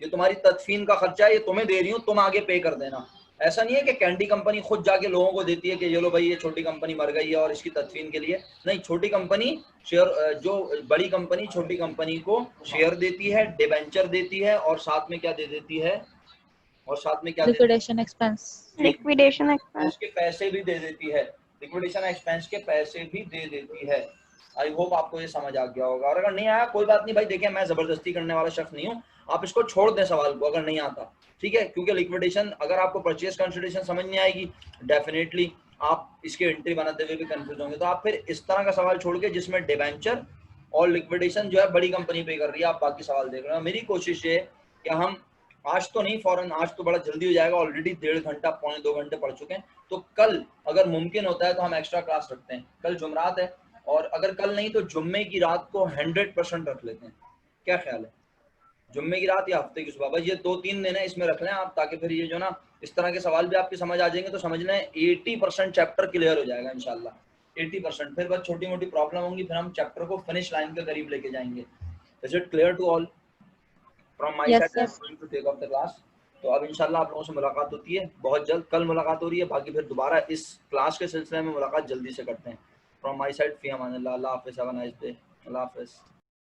A: ये तुम्हारी तदफीन का खर्चा है, ये तुम्हें दे रही हूँ, तुम आगे पे कर देना। ऐसा नहीं है कि कैंडी कंपनी खुद जाके लोगों को देती है कि ये लो भाई ये छोटी कंपनी मर गई है और इसकी तदफीन के लिए, नहीं, छोटी कंपनी शेयर, जो बड़ी कंपनी छोटी कंपनी को शेयर देती है, डिबेंचर देती है, और साथ में क्या दे देती है, और साथ में क्या
B: लिक्विडेशन एक्सपेंस,
C: लिक्विडेशन एक्सपेंस
A: उसके पैसे भी दे देती है, लिक्विडेशन एक्सपेंस के पैसे भी दे देती है। आई होप आपको ये समझ आ गया होगा, और अगर नहीं आया कोई बात नहीं भाई, देखिए मैं जबरदस्ती करने वाला शख्स नहीं हूँ, आप इसको छोड़ दें सवाल को अगर नहीं आता, ठीक है। क्योंकि लिक्विडेशन, अगर आपको परचेज कंसिडरेशन समझ नहीं आएगी, डेफिनेटली आप इसके एंट्री बनाते हुए भी कंफ्यूज होंगे। तो आप फिर इस तरह का सवाल छोड़ के जिसमें डिबेंचर और लिक्विडेशन जो है बड़ी कंपनी पे कर रही है, आप बाकी सवाल देख रहे हो। मेरी कोशिश है कि हम आज तो नहीं फौरन, आज तो बड़ा जल्दी हो जाएगा, ऑलरेडी 1.5 घंटा 2.25 घंटे पढ़ चुके हैं। तो कल अगर मुमकिन होता है तो हम एक्स्ट्रा क्लास रखते हैं, कल जुमरात है, और अगर कल नहीं तो जुम्मे की रात को 100% रख लेते हैं, क्या ख्याल है, जुम्मे की रात या हफ्ते की सुबह, बस ये 2-3 दिन है, इसमें रख लें आप, ताकि फिर ये जो ना इस तरह के सवाल भी आपकी समझ आ जाएंगे। तो समझ लें 80% चैप्टर क्लियर हो जाएगा इंशाल्लाह, 80%। फिर बस छोटी मोटी प्रॉब्लम होंगी, फिर हम चैप्टर को फिनिश लाइन के करीब लेके जाएंगे। Is it clear to all? From my
B: Yes,
A: side I am going to take off the class. तो अब इंशाल्लाह आप लोगों से मुलाकात होती है बहुत जल्द, कल मुलाकात हो रही है, बाकी फिर दोबारा इस क्लास के सिलसिले में मुलाकात जल्दी से करते हैं। फ्रॉम माय साइड फी अमानिल्लाह, अल्लाह हाफिज़, हैव अ नाइस डे, अल्लाह हाफिज़।